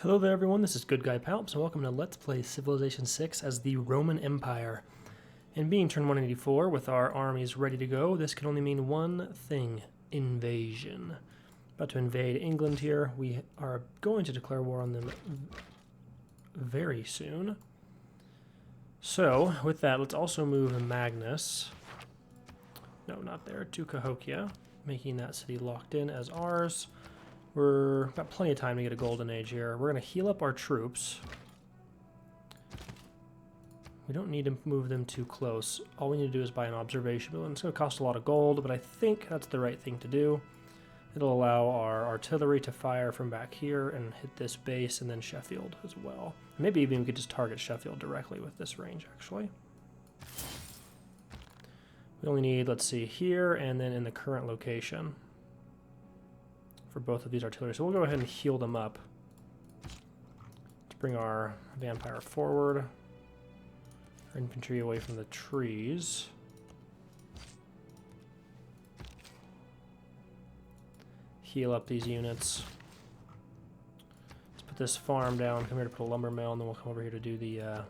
Hello there everyone, this is GoodGuyPalps and welcome to Let's Play Civilization 6 as the Roman Empire. And being turn 184 with our armies ready to go, this can only mean one thing: invasion. About to invade England here. We are going to declare war on them very soon. So, with that, let's also move Magnus. No, not there, to Cahokia, making that city locked in as ours. We've got plenty of time to get a golden age here. We're going to heal up our troops. We don't need to move them too close. All we need to do is buy an observation building. It's going to cost a lot of gold, but I think that's the right thing to do. It'll allow our artillery to fire from back here and hit this base and then Sheffield as well. Maybe even we could just target Sheffield directly with this range, actually. We only need, let's see, here and then in the current location for both of these artillery. So we'll go ahead and heal them up. Let's bring our vampire forward. Our infantry away from the trees. Heal up these units. Let's put this farm down. Come here to put a lumber mill, and then we'll come over here to do the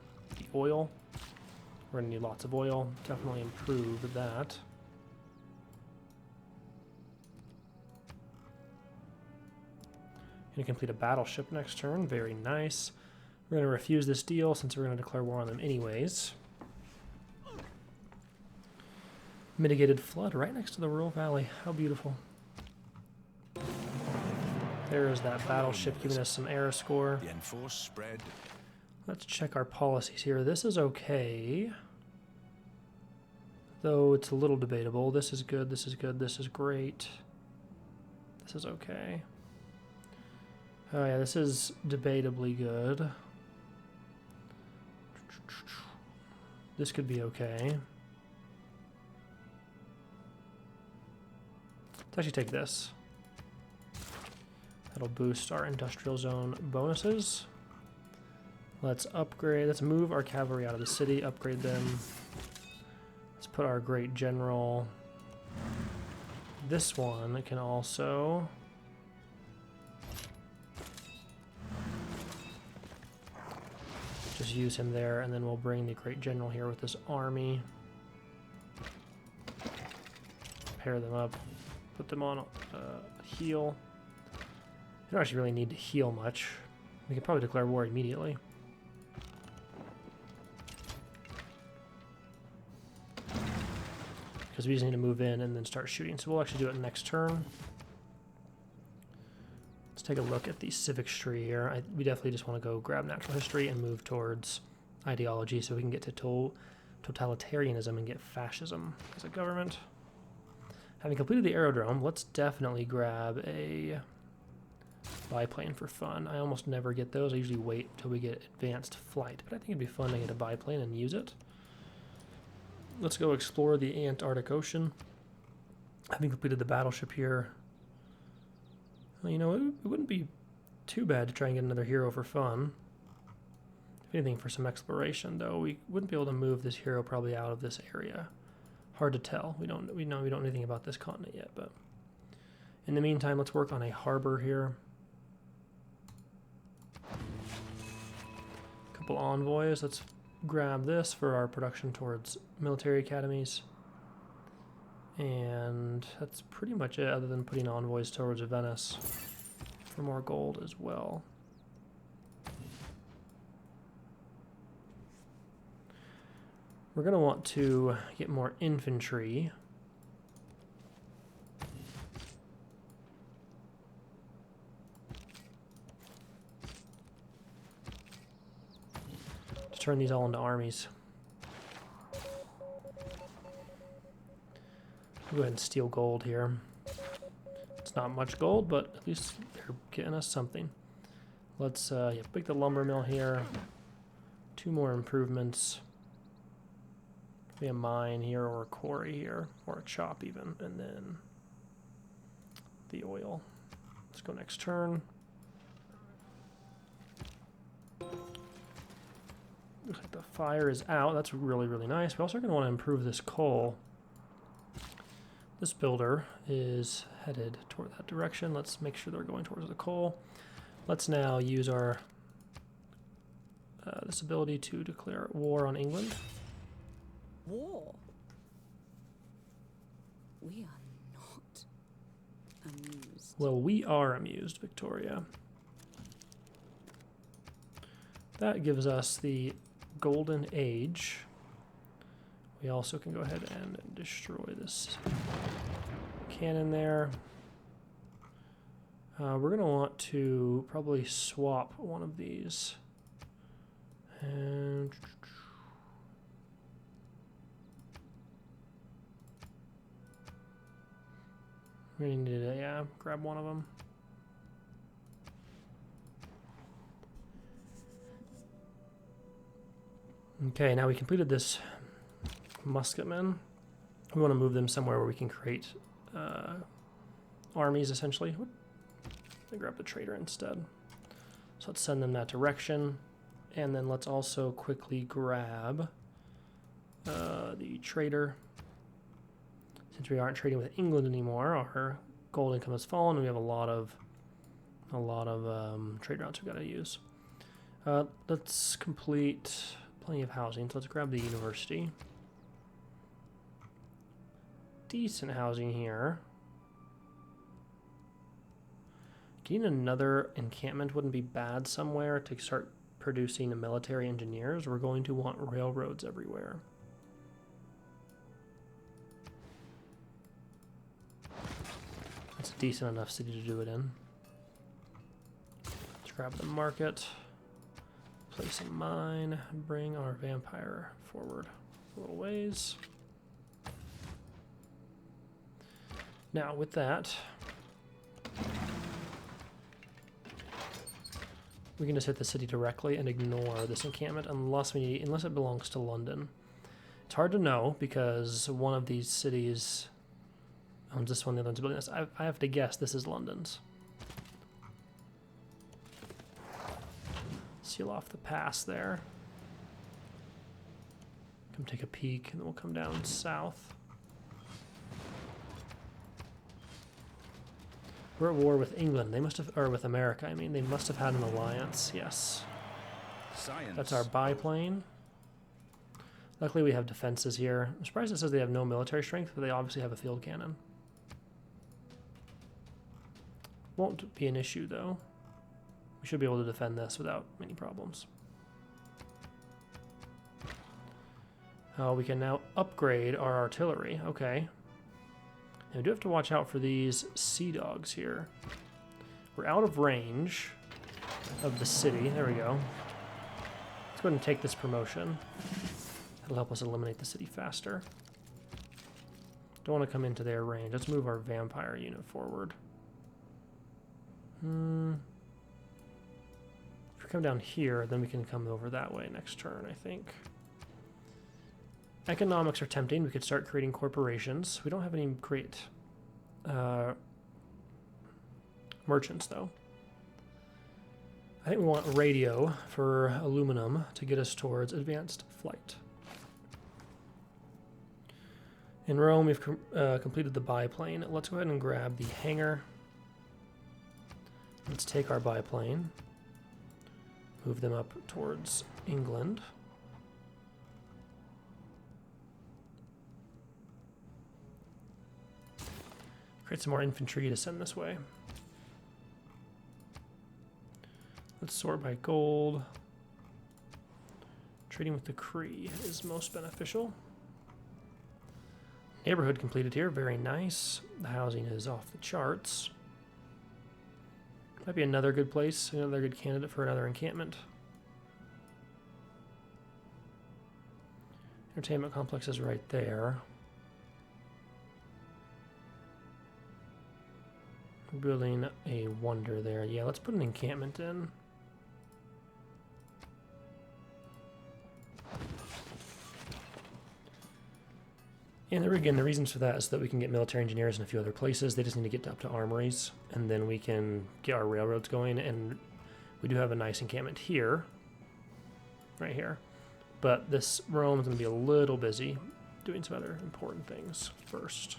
oil. We're going to need lots of oil. Definitely improve that. Going to complete a battleship next turn. Very nice. We're going to refuse this deal since we're going to declare war on them anyways. Mitigated flood right next to the rural valley. How beautiful. There's that battleship giving us some air score. The enforced spread. Let's check our policies here. This is okay, though it's a little debatable. This is good, this is good, this is great. This is okay. Oh yeah, this is debatably good. This could be okay. Let's actually take this. That'll boost our industrial zone bonuses. Let's upgrade, let's move our cavalry out of the city, upgrade them. Let's put our great general. This one can also just use him there, and then we'll bring the great general here with this army. Pair them up, put them on heal. You don't actually really need to heal much. We could probably declare war immediately. Because we just need to move in and then start shooting. So we'll actually do it next turn. Let's take a look at the civics tree here. We definitely just want to go grab natural history and move towards ideology so we can get to totalitarianism and get fascism as a government. Having completed the aerodrome, let's definitely grab a biplane for fun. I almost never get those. I usually wait until we get advanced flight, but I think it'd be fun to get a biplane and use it. Let's go explore the Antarctic Ocean. Having completed the battleship here, well, you know, it wouldn't be too bad to try and get another hero for fun. If anything, for some exploration, though, we wouldn't be able to move this hero probably out of this area. Hard to tell. We don't know anything about this continent yet, but in the meantime, let's work on a harbor here. Couple envoys. Let's grab this for our production towards military academies. And that's pretty much it, other than putting envoys towards Venice for more gold as well. We're going to want to get more infantry. To turn these all into armies. Go ahead and steal gold here. It's not much gold, but at least they're getting us something. Let's pick the lumber mill here. 2 more improvements. Be a mine here, or a quarry here, or a chop even, and then the oil. Let's go next turn. Looks like the fire is out. That's really, really nice. We're also going to want to improve this coal. This builder is headed toward that direction. Let's make sure they're going towards the coal. let's now use our this ability to declare war on England. War? We are not amused. Well, we are amused, Victoria. That gives us the Golden Age. We also can go ahead and destroy this cannon there. We're going to want to probably swap one of these. And we need to, yeah, grab one of them. Okay, now we completed this musketmen. We want to move them somewhere where we can create armies, essentially. I grab the trader instead. So let's send them that direction. And then let's also quickly grab the trader. Since we aren't trading with England anymore, our gold income has fallen, and we have a lot of trade routes we've got to use. Let's complete plenty of housing. So let's grab the university. Decent housing here. Getting another encampment wouldn't be bad somewhere to start producing military engineers. We're going to want railroads everywhere. That's a decent enough city to do it in. Let's grab the market, place a mine, bring our vampire forward a little ways. Now with that, we can just hit the city directly and ignore this encampment unless it belongs to London. It's hard to know because one of these cities owns this one, the other one's building this. I have to guess this is London's. Seal off the pass there. Come take a peek, and then we'll come down south. We're at war with England. They must have, or with America, I mean. They must have had an alliance. Yes. Science. That's our biplane. Luckily, we have defenses here. I'm surprised it says they have no military strength, but they obviously have a field cannon. Won't be an issue, though. We should be able to defend this without many problems. We can now upgrade our artillery. Okay. Now we do have to watch out for these sea dogs here. We're out of range of the city. There we go. Let's go ahead and take this promotion. That'll help us eliminate the city faster. Don't want to come into their range. Let's move our vampire unit forward. If we come down here, then we can come over that way next turn, I think. Economics are tempting. We could start creating corporations. We don't have any great merchants, though. I think we want radio for aluminum to get us towards advanced flight. In Rome, we've completed the biplane. Let's go ahead and grab the hangar. Let's take our biplane, move them up towards England. Create some more infantry to send this way. Let's sort by gold. Trading with the Cree is most beneficial. Neighborhood completed here, very nice. The housing is off the charts. Might be another good place, another good candidate for another encampment. Entertainment complex is right there. We're building a wonder there. Yeah, let's put an encampment in. And there again, the reasons for that is that we can get military engineers in a few other places. They just need to get up to armories, and then we can get our railroads going. And we do have a nice encampment here, right here. But this Rome is going to be a little busy doing some other important things first.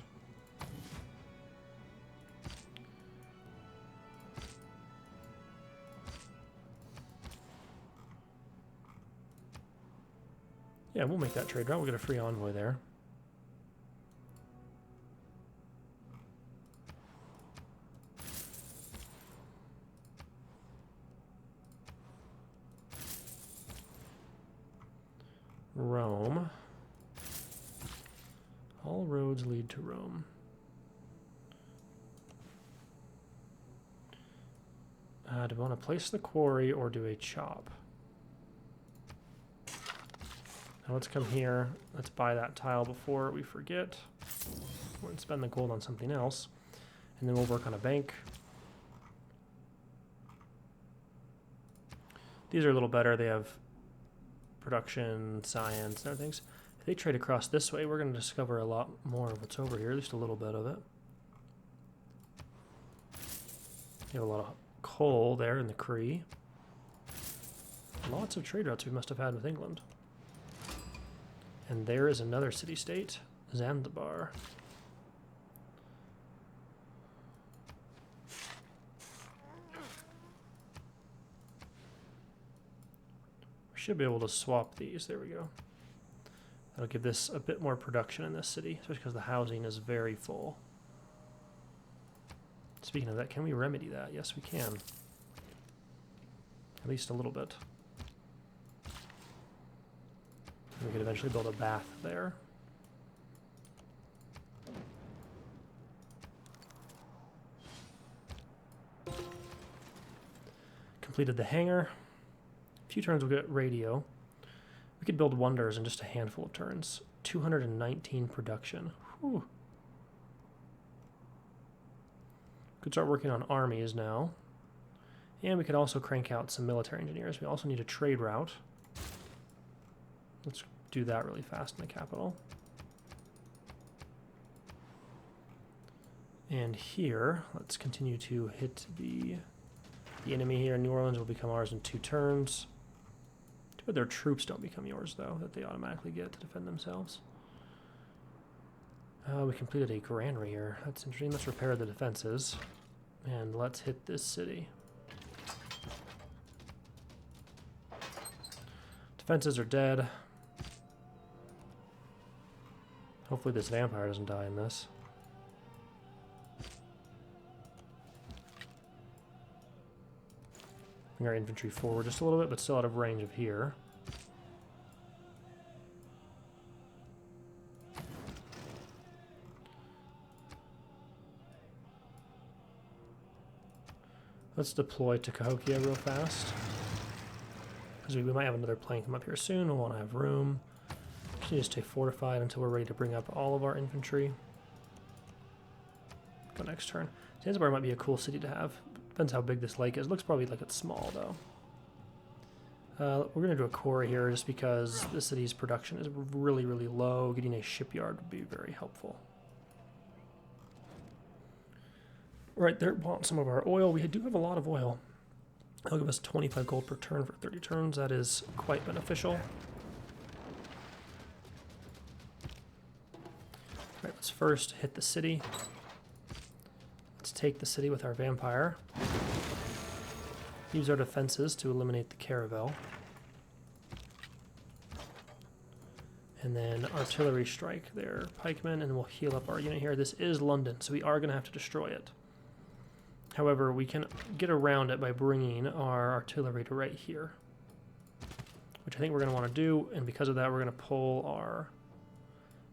Yeah, we'll make that trade route. We'll get a free envoy there. Rome. All roads lead to Rome. Do we want to place the quarry or do a chop? Now let's come here. Let's buy that tile before we forget. We'll spend the gold on something else. And then we'll work on a bank. These are a little better. They have production, science, and other things. If they trade across this way, we're going to discover a lot more of what's over here, at least a little bit of it. You have a lot of coal there in the Cree. Lots of trade routes we must have had with England. And there is another city-state, Zanzibar. We should be able to swap these. There we go. That'll give this a bit more production in this city, especially because the housing is very full. Speaking of that, can we remedy that? Yes, we can. At least a little bit. We could eventually build a bath there. Completed the hangar. A few turns we'll get radio. We could build wonders in just a handful of turns. 219 production. Whew. Could start working on armies now. And we could also crank out some military engineers. We also need a trade route. Let's do that really fast in the capital. And here, let's continue to hit the enemy here. New Orleans will become ours in 2 turns. Too bad their troops don't become yours, though, that they automatically get to defend themselves. We completed a granary here. That's interesting. Let's repair the defenses. And let's hit this city. Defenses are dead. Hopefully this vampire doesn't die in this. Bring our infantry forward just a little bit, but still out of range of here. Let's deploy to Cahokia real fast. Because we might have another plane come up here soon. We'll want to have room. Just need to stay fortified until we're ready to bring up all of our infantry. Go next turn. Zanzibar might be a cool city to have. Depends how big this lake is. It looks probably like it's small, though. We're going to do a quarry here just because the city's production is really, really low. Getting a shipyard would be very helpful. Right there, want some of our oil. We do have a lot of oil. That'll give us 25 gold per turn for 30 turns. That is quite beneficial. Right, let's first hit the city. Let's take the city with our vampire. Use our defenses to eliminate the caravel. And then artillery strike their pikemen, and we'll heal up our unit here. This is London, so we are going to have to destroy it. However, we can get around it by bringing our artillery to right here, which I think we're going to want to do, and because of that, we're going to pull our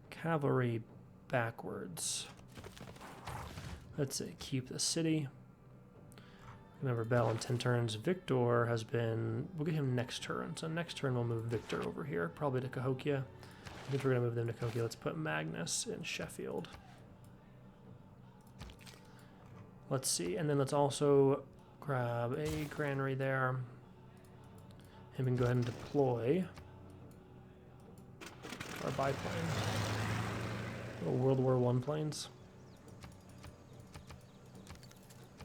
cavalry backwards. Let's keep the city. Remember, Bell in 10 turns. Victor has been... We'll get him next turn. So next turn, we'll move Victor over here, probably to Cahokia. I think we're going to move them to Cahokia. Let's put Magnus in Sheffield. Let's see, and then let's also grab a granary there. And we can go ahead and deploy our biplane. Little World War I planes.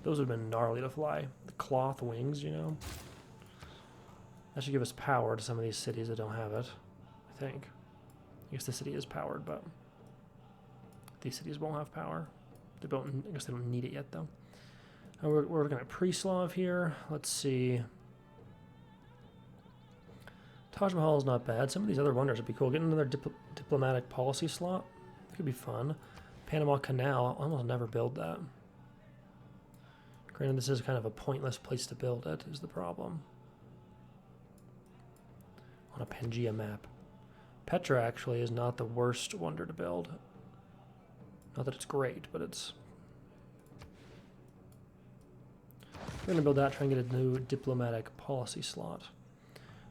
Those would have been gnarly to fly. The cloth wings, you know. That should give us power to some of these cities that don't have it, I think. I guess the city is powered, but these cities won't have power. They don't, I guess they don't need it yet, though. We're looking at Preslav here. Let's see. Taj Mahal is not bad. Some of these other wonders would be cool. Getting another diplomatic policy slot. That could be fun. Panama Canal. I almost never build that. Granted, this is kind of a pointless place to build it, is the problem. On a Pangea map. Petra actually is not the worst wonder to build. Not that it's great, but it's... We're going to build that, try and get a new diplomatic policy slot.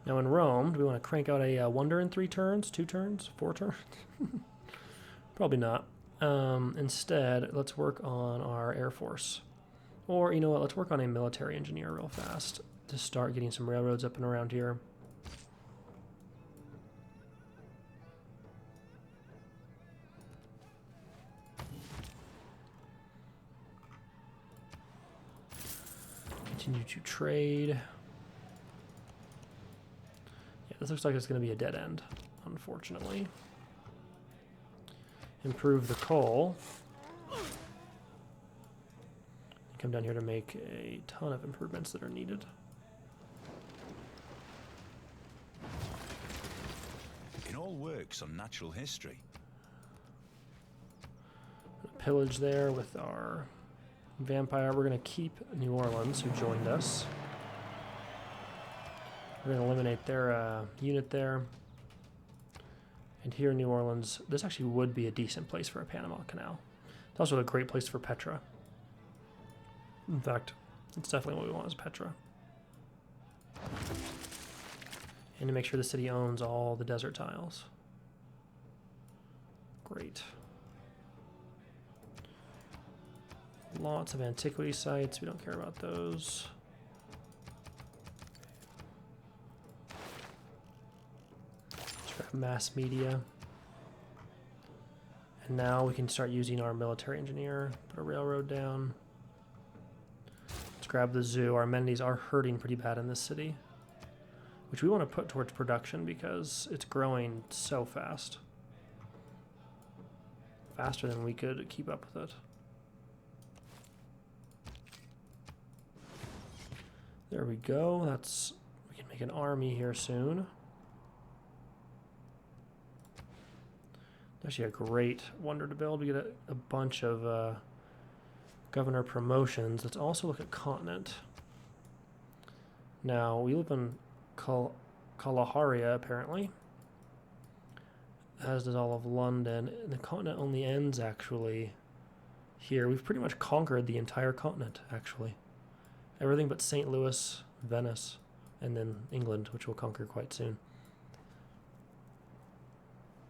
Now in Rome, do we want to crank out a wonder in 3 turns, 2 turns, 4 turns? Probably not. Instead, let's work on our Air Force. Or, you know what, let's work on a military engineer real fast to start getting some railroads up and around here. Continue to trade. Yeah, this looks like it's going to be a dead end, unfortunately. Improve the coal. Come down here to make a ton of improvements that are needed. It all works on natural history. Pillage there with our vampire. We're going to keep New Orleans, who joined us. We're going to eliminate their unit there. And here in New Orleans, this actually would be a decent place for a Panama Canal. It's also a great place for Petra. In fact, it's definitely what we want is Petra. And to make sure the city owns all the desert tiles. Great. Lots of antiquity sites. We don't care about those. Let's grab mass media. And now we can start using our military engineer. Put a railroad down. Let's grab the zoo. Our amenities are hurting pretty bad in this city, which we want to put towards production because it's growing so fast. Faster than we could keep up with it. There we go. We can make an army here soon. Actually a great wonder to build. We get a bunch of governor promotions. Let's also look at continent. Now, we live in Kalahari, apparently. As does all of London. And the continent only ends, actually, here. We've pretty much conquered the entire continent, actually. Everything but St. Louis, Venice, and then England, which we'll conquer quite soon.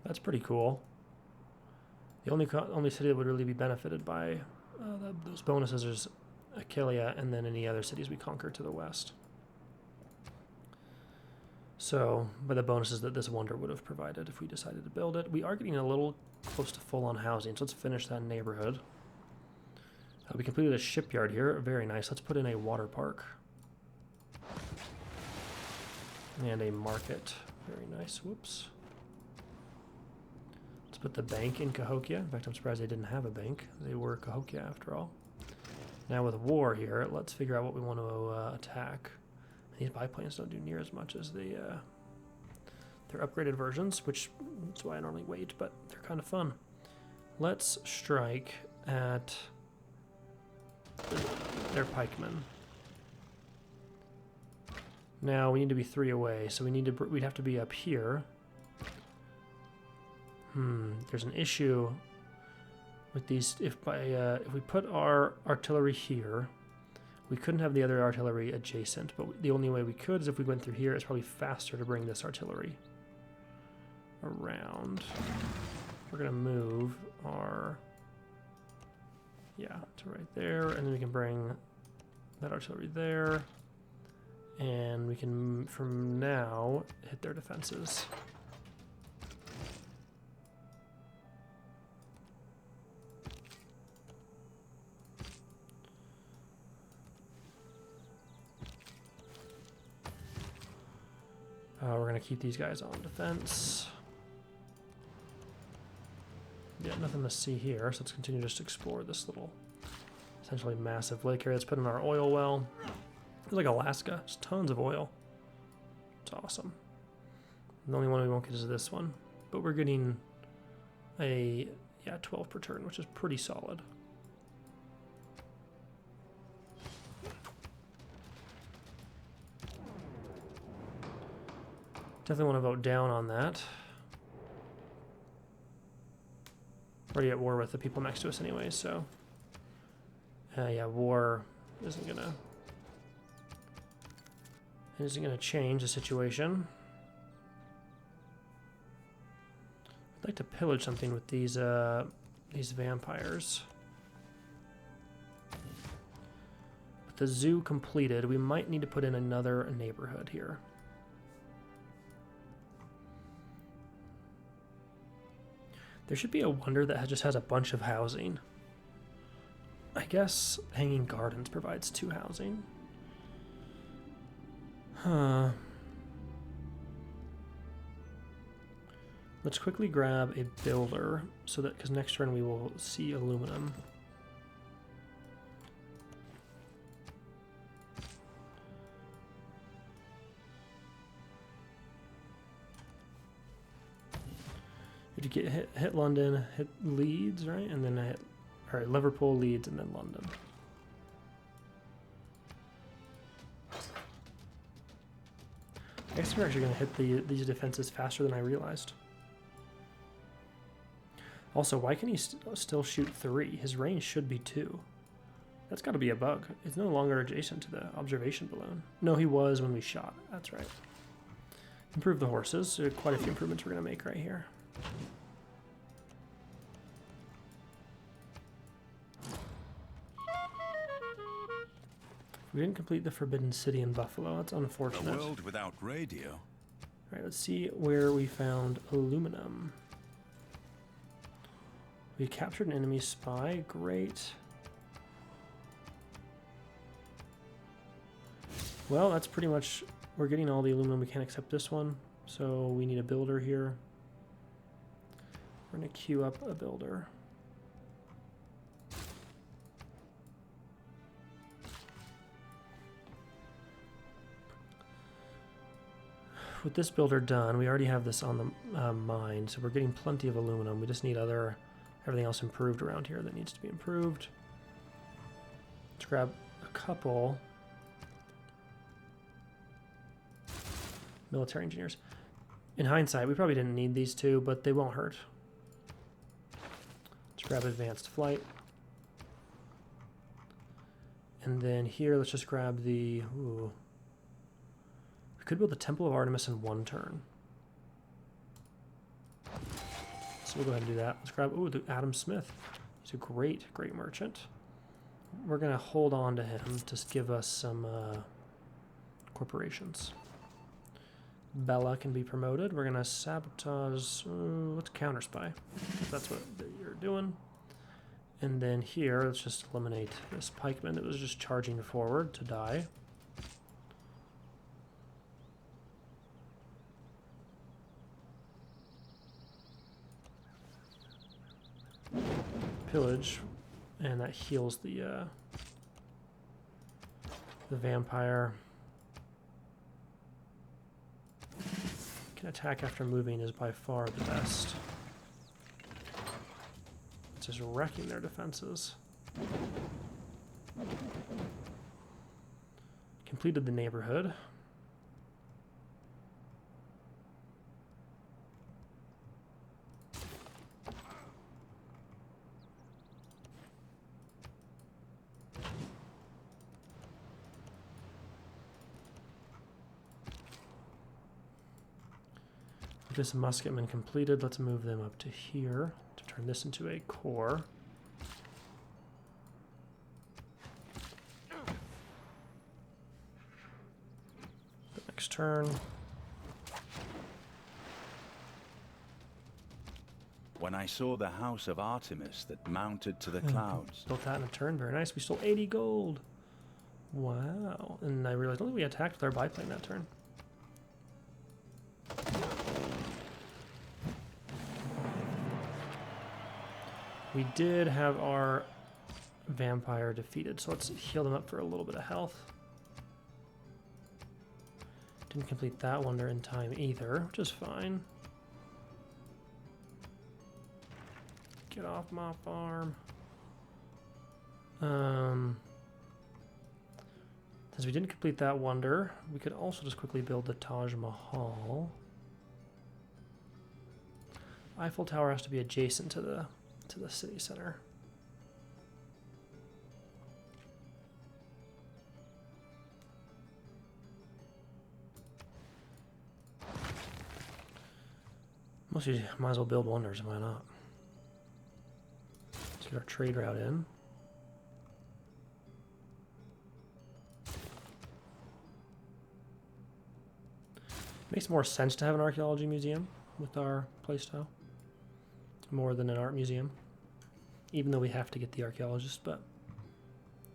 That's pretty cool. The only city that would really be benefited by those bonuses is Aquileia, and then any other cities we conquer to the west. So, by the bonuses that this wonder would have provided if we decided to build it. We are getting a little close to full-on housing, so let's finish that neighborhood. We completed a shipyard here. Very nice. Let's put in a water park. And a market. Very nice. Whoops. Let's put the bank in Cahokia. In fact, I'm surprised they didn't have a bank. They were Cahokia after all. Now with war here, let's figure out what we want to attack. These biplanes don't do near as much as their upgraded versions, which is why I normally wait, but they're kind of fun. Let's strike at their pikemen. Now we need to be 3 away, so we'd have to be up here. There's an issue with these. If we put our artillery here, we couldn't have the other artillery adjacent, but the only way we could is if we went through here. It's probably faster to bring this artillery around. We're gonna move our to right there, and then we can bring that artillery there, and we can from now hit their defenses. We're going to keep these guys on defense. Yeah, nothing to see here, so let's continue just to explore this little, essentially massive lake area. Let's put in our oil well. It's like Alaska, just tons of oil. It's awesome. The only one we won't get is this one. But we're getting a, yeah, 12 per turn, which is pretty solid. Definitely want to vote down on that. Already at war with the people next to us anyway, so... yeah, war isn't gonna change the situation. I'd like to pillage something with these vampires. With the zoo completed, we might need to put in another neighborhood here. There should be a wonder that just has a bunch of housing. I guess Hanging Gardens provides 2 housing. Huh. Let's quickly grab a builder so that, because next turn we will see aluminum. You get hit London, hit Leeds, right? And then I hit, all right, Liverpool, Leeds, and then London. I guess we're actually going to hit these defenses faster than I realized. Also, why can he still shoot 3? His range should be 2. That's got to be a bug. It's no longer adjacent to the observation balloon. No, he was when we shot. That's right. Improve the horses. There are quite a few improvements we're going to make right here. We didn't complete the Forbidden City in Buffalo. That's unfortunate. A world without radio. All right, let's see where we found aluminum. We captured an enemy spy. Great. Well, that's pretty much... We're getting all the aluminum. We can't accept this one. So we need a builder here. We're going to queue up a builder. With this builder done, we already have this on the mine, so we're getting plenty of aluminum. We just need everything else improved around here that needs to be improved. Let's grab a couple military engineers. In hindsight, we probably didn't need these 2, but they won't hurt. Let's grab advanced flight. And then here, let's just grab the... Ooh. We could build the Temple of Artemis in 1 turn. So we'll go ahead and do that. Let's grab, ooh, the Adam Smith. He's a great, great merchant. We're going to hold on to him to give us some corporations. Bella can be promoted. We're going to sabotage, let's counter spy. That's what you're doing. And then here, let's just eliminate this pikeman that was just charging forward to die. Pillage, and that heals the vampire. Can attack after moving is by far the best. It's just wrecking their defenses. Completed the neighborhood. This musketman completed. Let's move them up to here to turn this into a core. The next turn. When I saw the house of Artemis that mounted to the clouds. Built that in a turn. Very nice. We stole 80 gold. Wow. And I realized only we attacked with our biplane that turn. We did have our vampire defeated, so let's heal them up for a little bit of health. Didn't complete that wonder in time either, which is fine. Get off my farm. Since we didn't complete that wonder, we could also just quickly build the Taj Mahal. Eiffel Tower has to be adjacent to the city center. Mostly might as well build wonders, why not? Let's get our trade route in. Makes more sense to have an archaeology museum with our playstyle more than an art museum, even though we have to get the archaeologist, but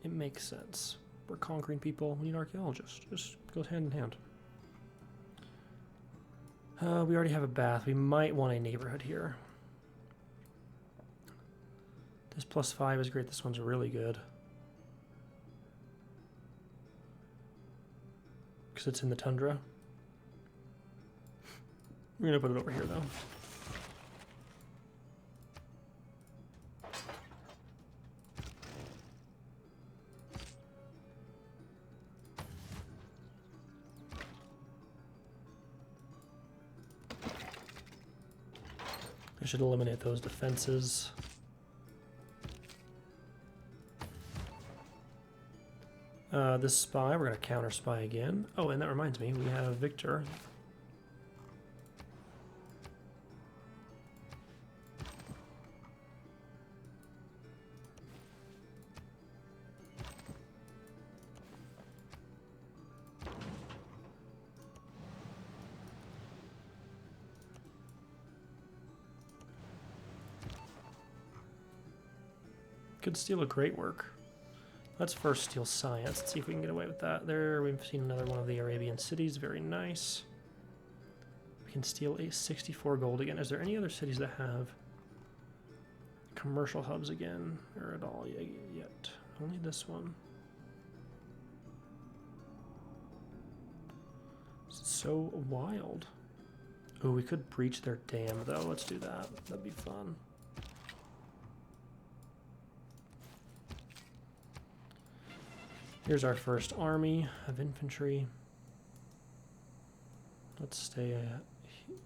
it makes sense. We're conquering people, we need archaeologists. Just goes hand in hand. We already have a bath. We might want a neighborhood here. This +5 is great. This one's really good. Because it's in the tundra. We're going to put it over here, though. I should eliminate those defenses. This spy, we're going to counter spy again. Oh, and that reminds me, we have Victor. Could steal a great work. Let's first steal science. Let's see if we can get away with that. There, we've seen another one of the Arabian cities. Very nice. We can steal a 64 gold again. Is there any other cities that have commercial hubs again? Or at all yet? Only this one. It's so wild. Oh, we could breach their dam, though. Let's do that. That'd be fun. Here's our first army of infantry. Let's stay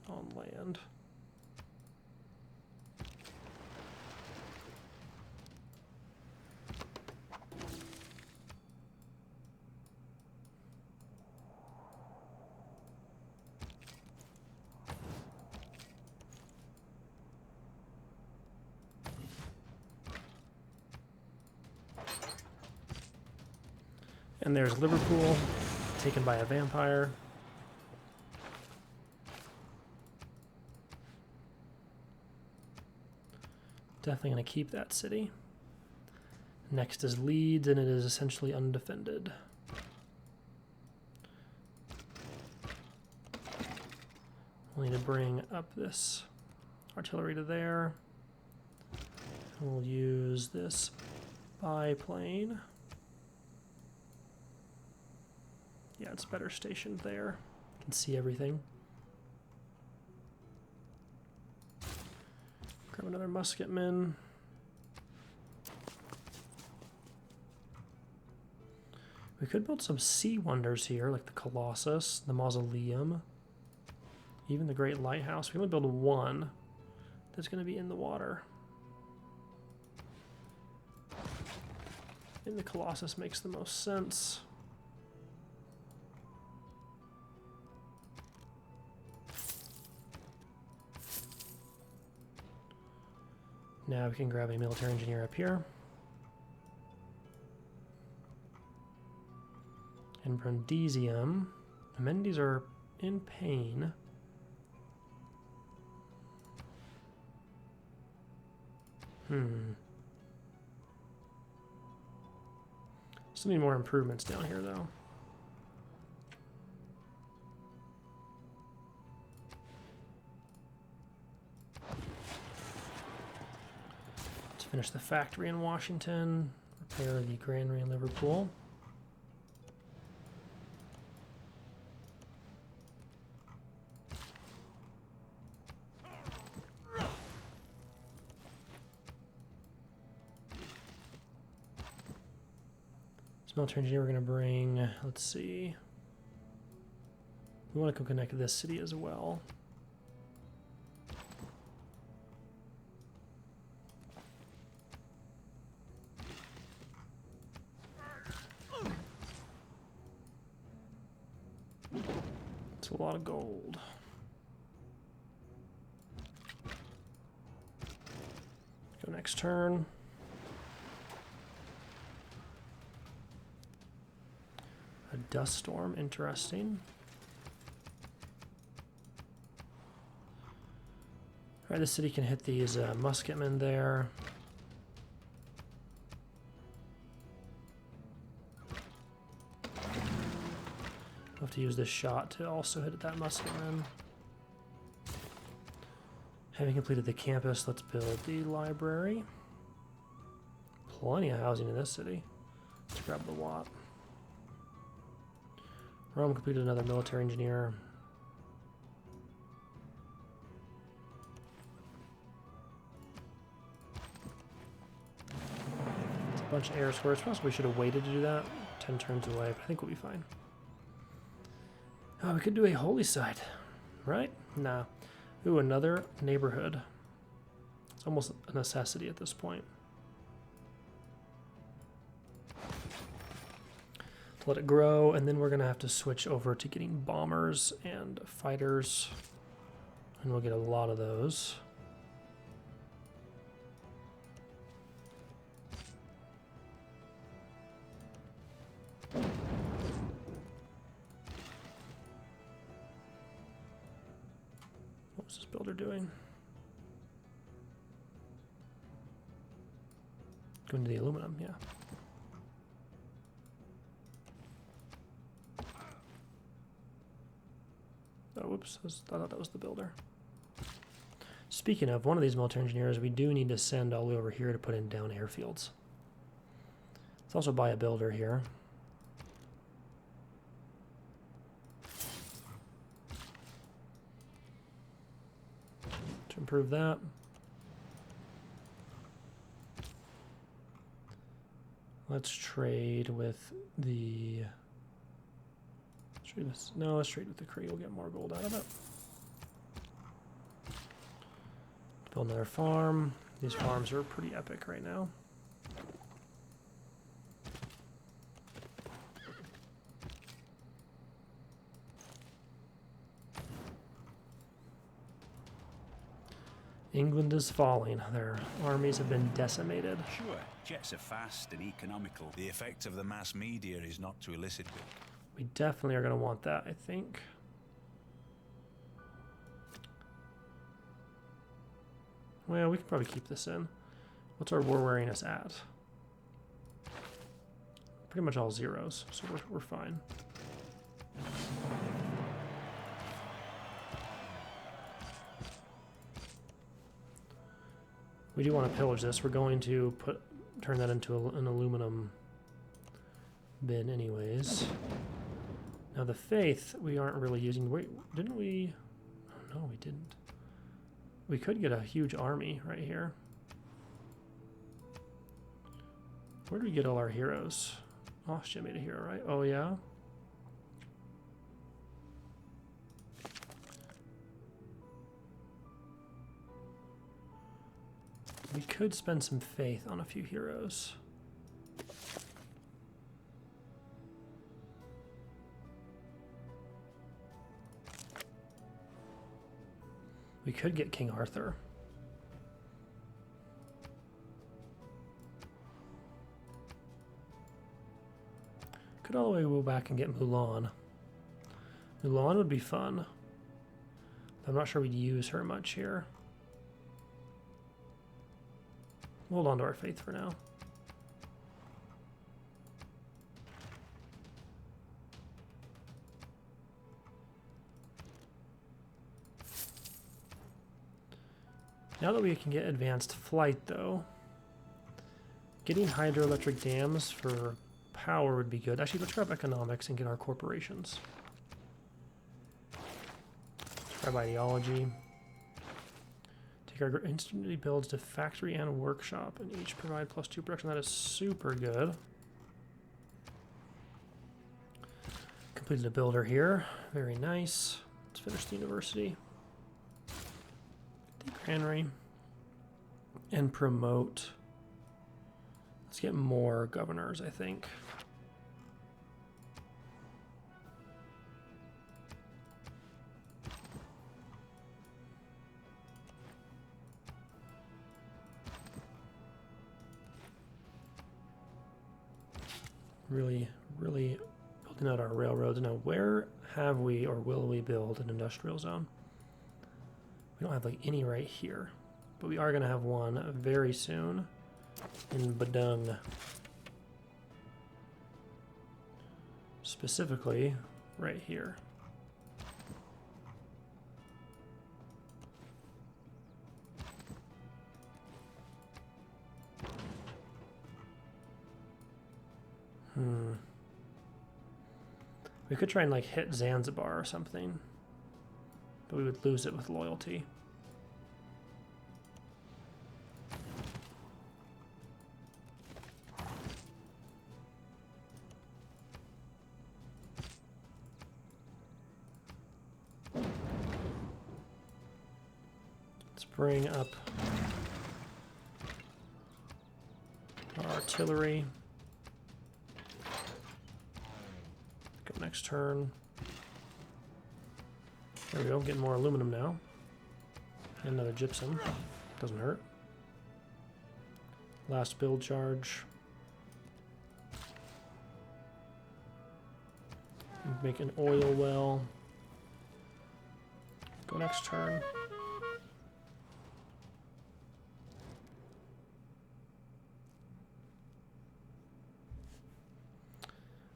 on land. And there's Liverpool, taken by a vampire. Definitely going to keep that city. Next is Leeds, and it is essentially undefended. We'll need to bring up this artillery to there. We'll use this biplane. Yeah, it's better stationed there. You can see everything. Grab another musketman. We could build some sea wonders here, like the Colossus, the Mausoleum, even the Great Lighthouse. We only build one that's going to be in the water. And the Colossus makes the most sense. Now we can grab a military engineer up here. And Brundisium. The Mendes are in pain. Still need more improvements down here, though. Finish the factory in Washington, repair the granary in Liverpool. Smelter engineer we're going to bring, let's see. We want to go connect this city as well. It's a lot of gold. Go next turn. A dust storm, interesting. Alright, the city can hit these musketmen there. We'll have to use this shot to also hit at that musketman. Having completed the campus, let's build the library. Plenty of housing in this city. Let's grab the Watt. Rome completed another military engineer. It's a bunch of air squares. Possibly should have waited to do that. 10 turns away, but I think we'll be fine. Oh, we could do a holy site, right? Nah. Ooh, another neighborhood. It's almost a necessity at this point. To let it grow, and then we're gonna have to switch over to getting bombers and fighters, and we'll get a lot of those. What was this builder doing? Going to the aluminum, yeah. Oh, whoops, I thought that was the builder. Speaking of, one of these military engineers, we do need to send all the way over here to put in down airfields. Let's also buy a builder here. To improve that. Let's trade with the... No, let's trade with the Kree. We'll get more gold out of it. Build another farm. These farms are pretty epic right now. England is falling. Their armies have been decimated. Sure, jets are fast and economical. The effect of the mass media is not to elicit it. We definitely are going to want that, I think. Well, we can probably keep this in. What's our war weariness at? Pretty much all zeros, so we're fine. We do want to pillage this. We're going to turn that into an aluminum bin anyways. Now the faith we aren't really using. Wait, didn't we? Oh, no, we didn't. We could get a huge army right here. Where do we get all our heroes? Austria made a hero, right? Oh yeah. We could spend some faith on a few heroes. We could get King Arthur. Could all the way go back and get Mulan. Mulan would be fun. I'm not sure we'd use her much here. Hold on to our faith for now. Now that we can get advanced flight, though, getting hydroelectric dams for power would be good. Actually, let's grab economics and get our corporations. Let's grab ideology. Take our instantly builds to factory and workshop, and each provide +2 production. That is super good. Completed a builder here. Very nice. Let's finish the university. The granary. And promote. Let's get more governors, I think. Really building out our railroads. Now, where have we or will we build an industrial zone? We don't have like any right here, but we are going to have one very soon in Badung. Specifically, right here. We could try and like hit Zanzibar or something, but we would lose it with loyalty. Let's bring up our artillery. Go next turn. There we go, getting more aluminum now. And another gypsum. Doesn't hurt. Last build charge. Make an oil well. Go next turn.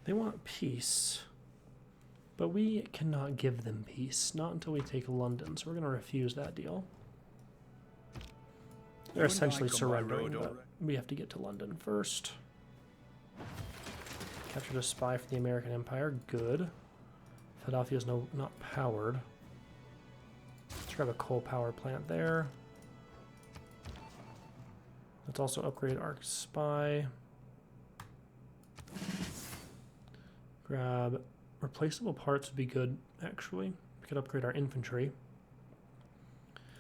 They want peace, but we cannot give them peace, not until we take London, so we're going to refuse that deal. They're essentially surrendering, but we have to get to London first. Captured a spy for the American Empire, good. Philadelphia's not powered. Let's grab a coal power plant there. Let's also upgrade our spy. Grab replaceable parts would be good, actually. We could upgrade our infantry.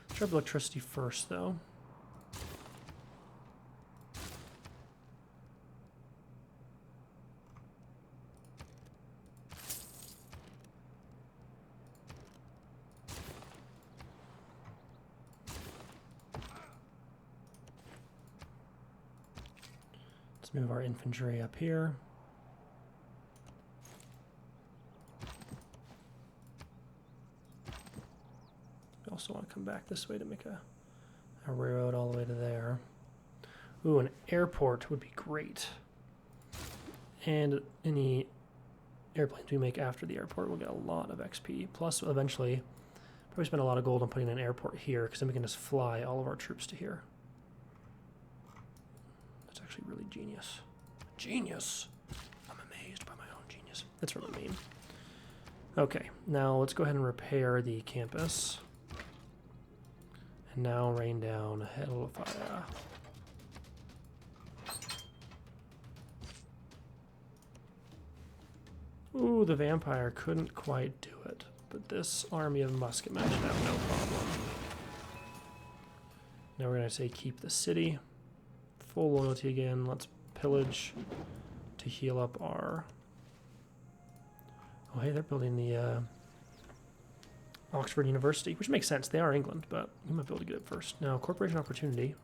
Let's grab electricity first, though. Let's move our infantry up here. Also want to come back this way to make a railroad all the way to there. Ooh, an airport would be great. And any airplanes we make after the airport will get a lot of XP. Plus, eventually, probably spend a lot of gold on putting an airport here, because then we can just fly all of our troops to here. That's actually really genius. Genius! I'm amazed by my own genius. That's really mean. Okay, now let's go ahead and repair the campus. And now rain down hell of fire. Ooh, the vampire couldn't quite do it, but this army of musket matched out no problem. Now we're going to say keep the city. Full loyalty again. Let's pillage to heal up our... Oh, hey, they're building the Oxford University, which makes sense. They are England, but we might be able to get it first. Now, corporation opportunity.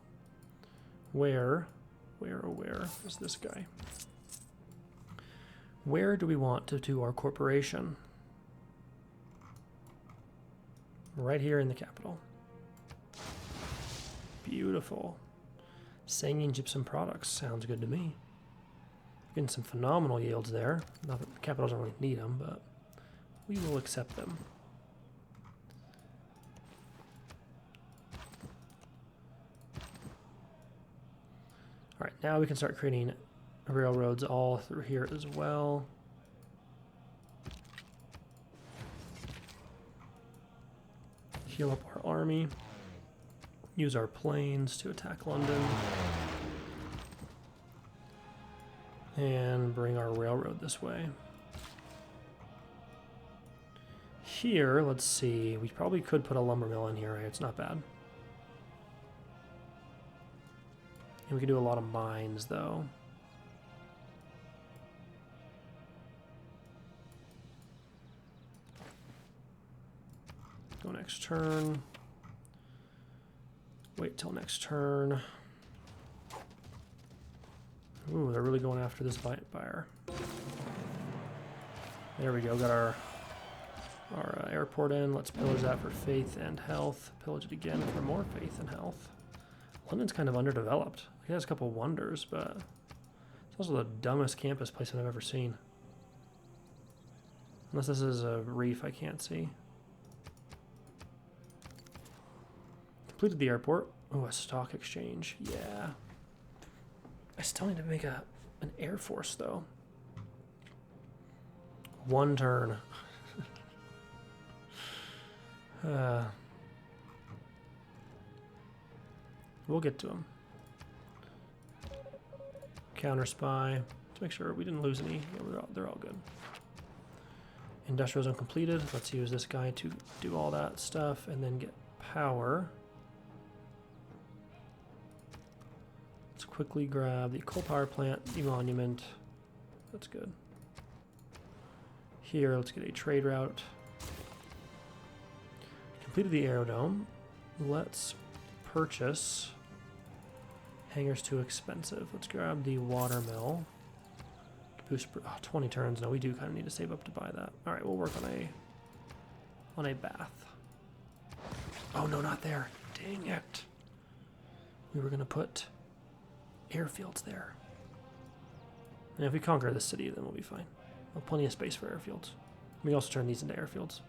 Where is this guy? Where do we want to do our corporation? Right here in the capital. Beautiful. Sanging gypsum products sounds good to me. Getting some phenomenal yields there. Not that the capital doesn't really need them, but we will accept them. All right, now we can start creating railroads all through here as well. Heal up our army. Use our planes to attack London. And bring our railroad this way. Here, let's see. We probably could put a lumber mill in here, right? It's not bad. And we could do a lot of mines, though. Go next turn. Wait till next turn. Ooh, they're really going after this buyer. There we go. Got our airport in. Let's pillage that for faith and health. Pillage it again for more faith and health. London's kind of underdeveloped. It has a couple wonders, but it's also the dumbest campus place I've ever seen. Unless this is a reef I can't see. Completed the airport. Oh, a stock exchange. Yeah. I still need to make an air force, though. One turn. We'll get to him. Counter spy to make sure we didn't lose any. Yeah, they're all good. Industrial zone completed. Let's use this guy to do all that stuff and then get power. Let's quickly grab the coal power plant, the monument. That's good. Here, let's get a trade route. Completed the aerodome. Let's purchase. Hangar's too expensive. Let's grab the water mill. Boost 20 turns. No, we do kind of need to save up to buy that. All right, we'll work on a bath. Oh no, not there. Dang it. We were gonna put airfields there. And if we conquer this city, then we'll be fine. We'll have plenty of space for airfields. We can also turn these into airfields.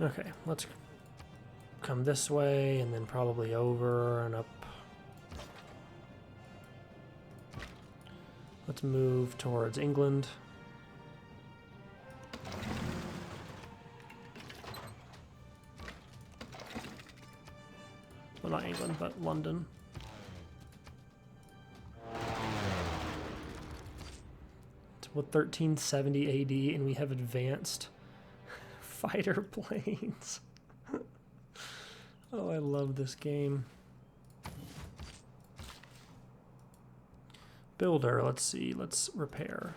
Okay, let's come this way and then probably over and up. Let's move towards England. Well, not England, but London. It's 1370 AD and we have advanced fighter planes. Oh, I love this game. Builder, let's see, let's repair.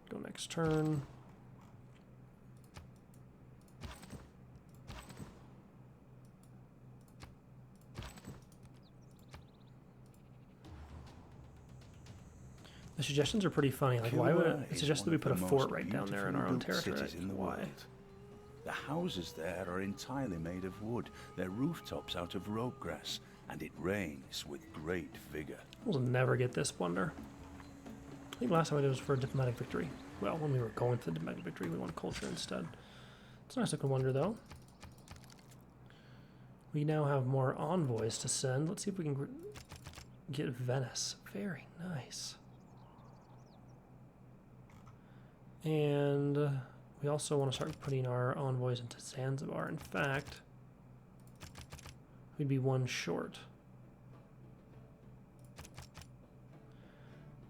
Go next turn. The suggestions are pretty funny. Like, why would it suggest that we put a fort right down there in our own territory? Why? The houses there are entirely made of wood, their rooftops out of rope grass, and it rains with great vigor. We'll never get this wonder. I think last time I did was for a diplomatic victory. Well, when we were going for the diplomatic victory, we won culture instead. It's a nice looking wonder, though. We now have more envoys to send. Let's see if we can get Venice. Very nice. And we also want to start putting our envoys into Zanzibar. In fact, we'd be one short.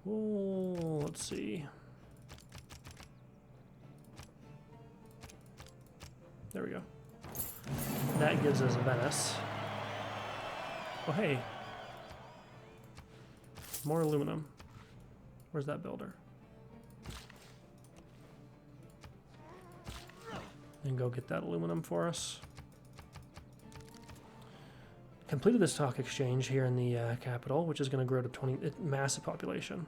Oh, let's see. There we go. That gives us Venice. Oh, hey. More aluminum. Where's that builder? And go get that aluminum for us. Completed the stock exchange here in the capital, which is going to grow to 20, massive population.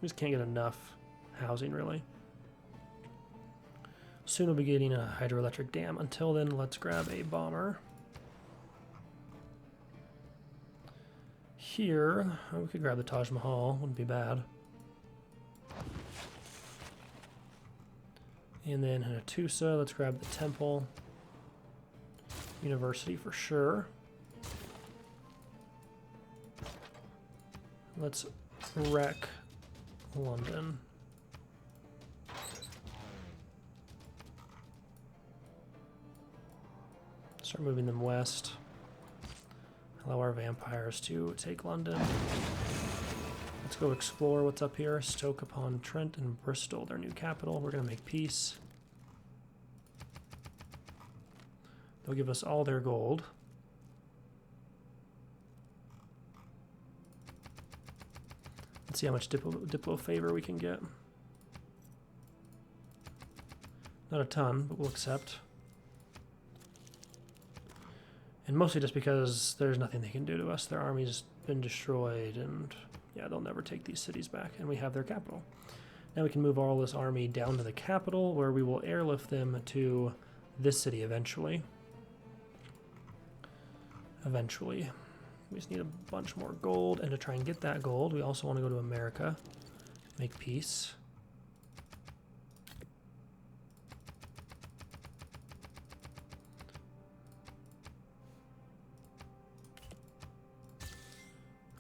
We just can't get enough housing, really. Soon we'll be getting a hydroelectric dam. Until then, let's grab a bomber. Here, we could grab the Taj Mahal, wouldn't be bad. And then Hattusa, let's grab the temple. University for sure. Let's wreck London. Start moving them west. Allow our vampires to take London. Let's go explore what's up here. Stoke-upon-Trent and Bristol, their new capital. We're going to make peace. They'll give us all their gold. Let's see how much Diplo favor we can get. Not a ton, but we'll accept. And mostly just because there's nothing they can do to us. Their army's been destroyed, and yeah, they'll never take these cities back, and we have their capital. Now we can move all this army down to the capital, where we will airlift them to this city eventually. Eventually. We just need a bunch more gold, and to try and get that gold, we also want to go to America, make peace.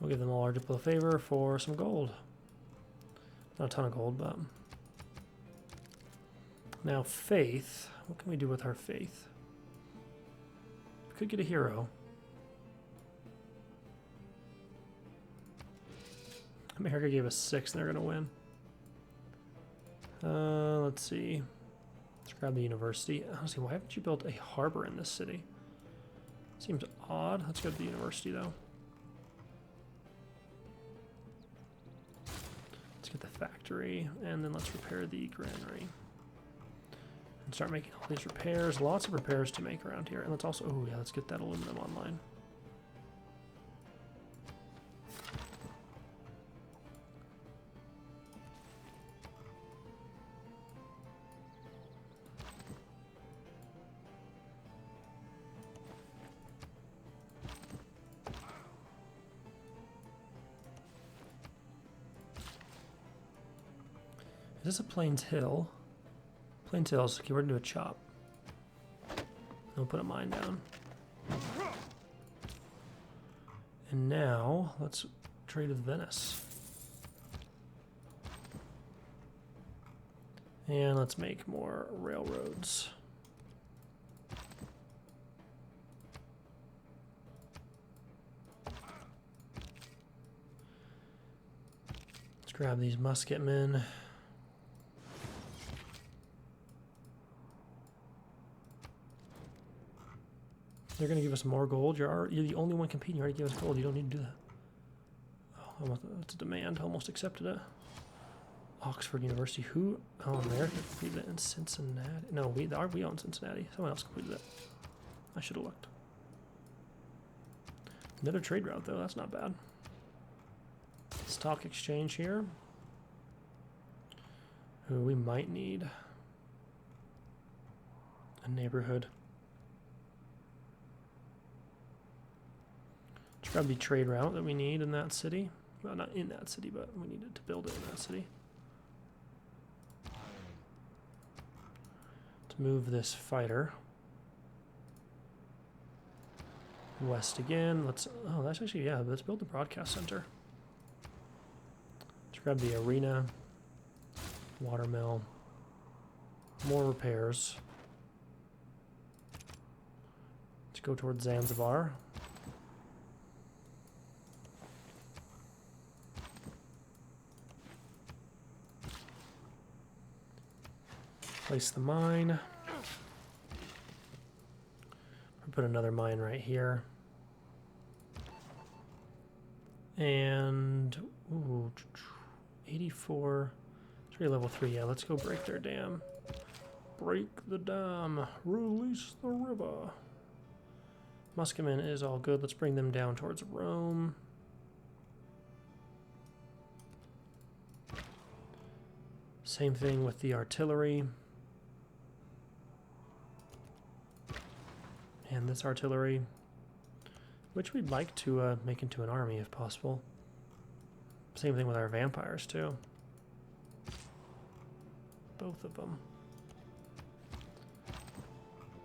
We'll give them all our Diplo favor for some gold. Not a ton of gold, but... Now, faith. What can we do with our faith? We could get a hero. America gave us 6 and they're going to win. Let's see. Let's grab the university. Honestly, why haven't you built a harbor in this city? Seems odd. Let's go to the university, though. Let's get the factory, and then let's repair the granary. And start making all these repairs. Lots of repairs to make around here. And let's also... Oh, yeah, let's get that aluminum online. Is this a Plains Hill? Plains Hills. Okay, we're gonna do a chop. We'll put a mine down. And now, let's trade with Venice. And let's make more railroads. Let's grab these musketmen. They're going to give us more gold. You're the only one competing. You already gave us gold. You don't need to do that. Oh, that's a demand. Almost accepted it. Oxford University. Who? Oh, America completed it in Cincinnati. No, we own Cincinnati. Someone else completed it. I should have looked. Another trade route, though. That's not bad. Stock exchange here. Who we might need. A neighborhood. Grab the trade route that we need in that city. Well, not in that city, but we needed to build it in that city. Let's move this fighter west again. Let's... Oh, that's actually... Yeah, let's build the broadcast center. Let's grab the arena. Watermill. More repairs. Let's go towards Zanzibar. Place the mine. We'll put another mine right here. And ooh, 84. It's already level 3. Yeah, let's go break their dam. Break the dam. Release the river. Musketmen is all good. Let's bring them down towards Rome. Same thing with the artillery. And this artillery, which we'd like to make into an army if possible. Same thing with our vampires too. Both of them.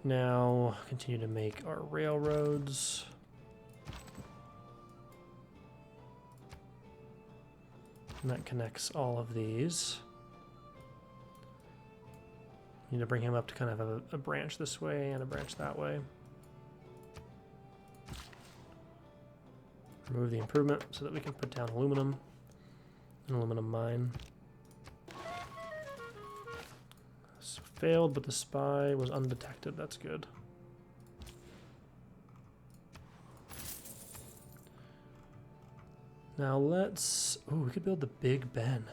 Now, continue to make our railroads. And that connects all of these. Need to bring him up to kind of have a branch this way and a branch that way. Remove the improvement so that we can put down aluminum. An aluminum mine. This failed, but the spy was undetected. That's good. Now let's... Ooh, we could build the Big Ben.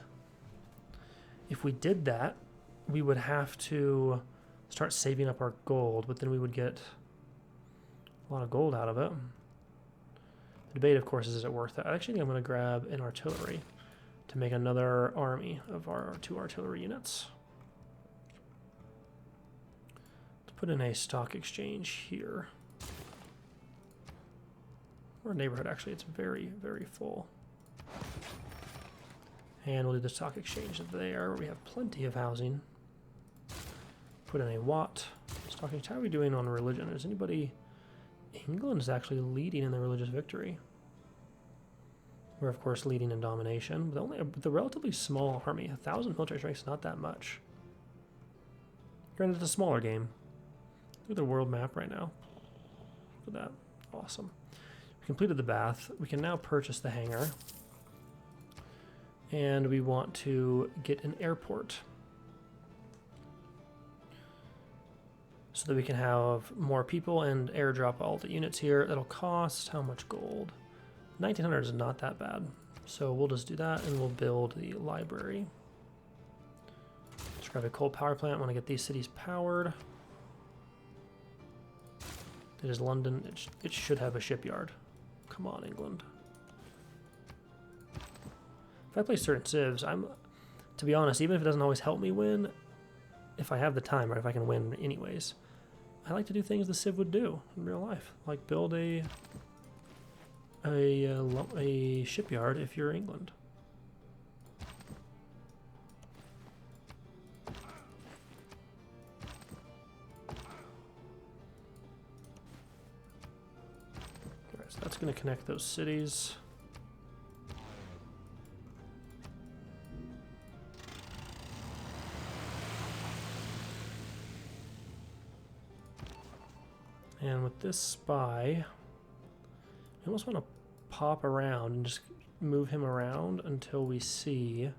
If we did that, we would have to start saving up our gold, but then we would get a lot of gold out of it. The debate, of course, is it worth it? I actually think I'm going to grab an artillery to make another army of our 2 artillery units. Let's put in a stock exchange here. Or neighborhood, actually. It's very, very full. And we'll do the stock exchange there, where we have plenty of housing. Put in a Watt stock exchange. How are we doing on religion? Is anybody... England is actually leading in the religious victory. We're, of course, leading in domination, but only with a relatively small army. 1,000 military strength is not that much. Granted, it's a smaller game. Look at the world map right now. Look at that. Awesome. We completed the bath. We can now purchase the hangar. And we want to get an airport. So that we can have more people and airdrop all the units here. That'll cost how much gold? 1,900 is not that bad. So we'll just do that and we'll build the library. Let's grab a coal power plant. I want to get these cities powered. It is London. It should have a shipyard. Come on, England. If I play certain civs, to be honest, even if it doesn't always help me win, if I have the time, or if I can win anyways, I like to do things the civ would do in real life, like build a shipyard if you're England. Alright, so that's going to connect those cities. And with this spy, I almost want to pop around and just move him around until we see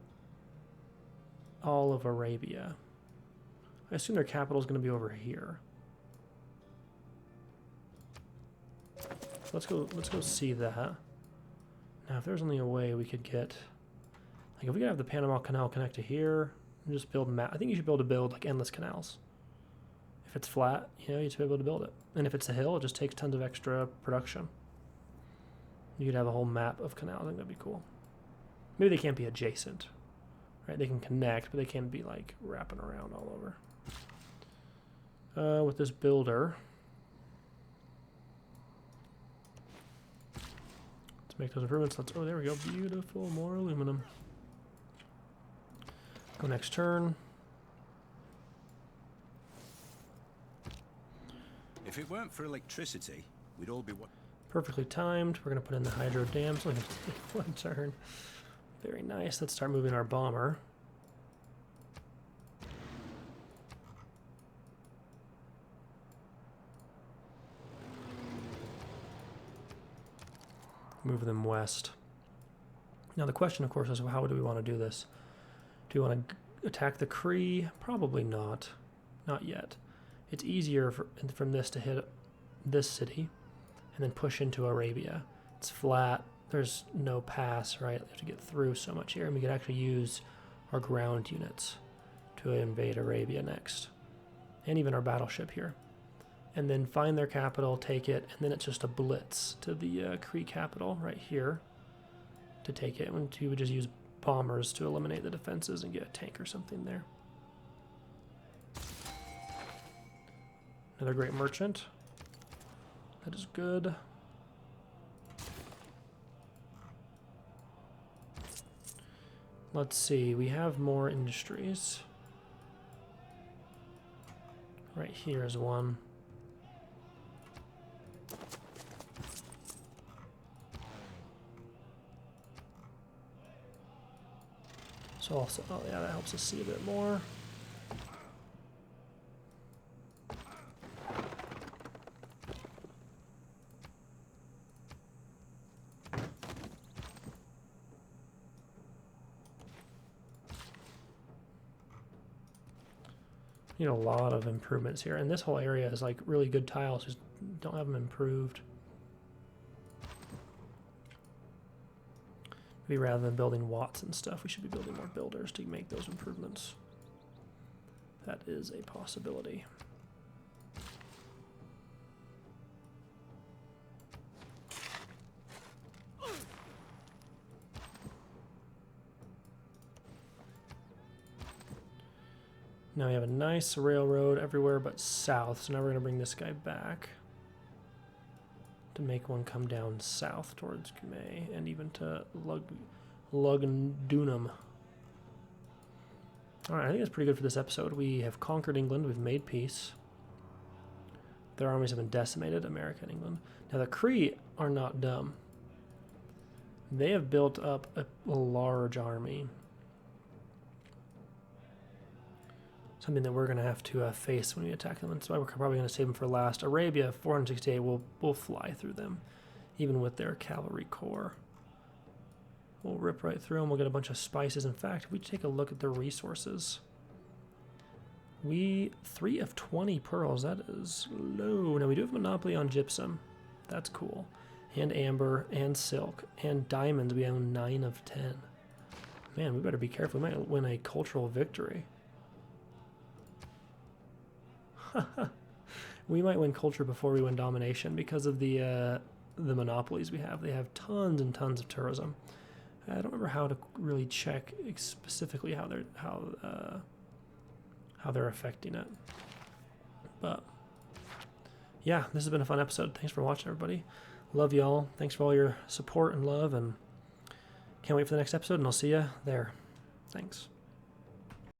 all of Arabia. I assume their capital is going to be over here. Let's go see that. Now, if there's only a way we could get, like, if we could have the Panama Canal connect to here and just build I think you should be able to build like endless canals. If it's flat, you know, you should be able to build it. And if it's a hill, it just takes tons of extra production. You could have a whole map of canals. I think that'd be cool. Maybe they can't be adjacent, right? They can connect, but they can't be like wrapping around all over. With this builder, let's make those improvements. Oh, there we go. Beautiful. More aluminum. Go next turn. If it weren't for electricity, we'd all be Perfectly timed. We're going to put in the hydro dam. So we can take 1 turn. Very nice. Let's start moving our bomber. Move them west. Now the question, of course, is how do we want to do this? Do we want to attack the Cree? Probably not. Not yet. It's easier from this to hit this city and then push into Arabia. It's flat. There's no pass, right? We have to get through so much here, and we could actually use our ground units to invade Arabia next. And even our battleship here. And then find their capital, take it, and then it's just a blitz to the Cree capital right here to take it. And we would just use bombers to eliminate the defenses and get a tank or something there. Another great merchant. That is good. Let's see, we have more industries. Right here is one. So also, oh yeah, that helps us see a bit more. Need a lot of improvements here, and this whole area is like really good tiles, just don't have them improved. Maybe rather than building watts and stuff, we should be building more builders to make those improvements. That is a possibility. Now we have a nice railroad everywhere but south, so now we're going to bring this guy back to make one come down south towards Gume and even to Lugdunum. Alright, I think that's pretty good for this episode. We have conquered England, we've made peace. Their armies have been decimated, America and England. Now the Cree are not dumb. They have built up a large army. Something that we're going to have to face when we attack them. That's why we're probably going to save them for last. Arabia, 468, we'll fly through them, even with their cavalry corps. We'll rip right through them. We'll get a bunch of spices. In fact, if we take a look at their resources, 3 of 20 pearls. That is low. Now, we do have monopoly on gypsum. That's cool. And amber and silk and diamonds. We own 9 of 10. Man, we better be careful. We might win a cultural victory. We might win culture before we win domination because of the monopolies we have. They have tons and tons of tourism. I don't remember how to really check specifically how they're affecting it. But yeah, this has been a fun episode. Thanks for watching, everybody. Love y'all. Thanks for all your support and love, and can't wait for the next episode. And I'll see you there. Thanks.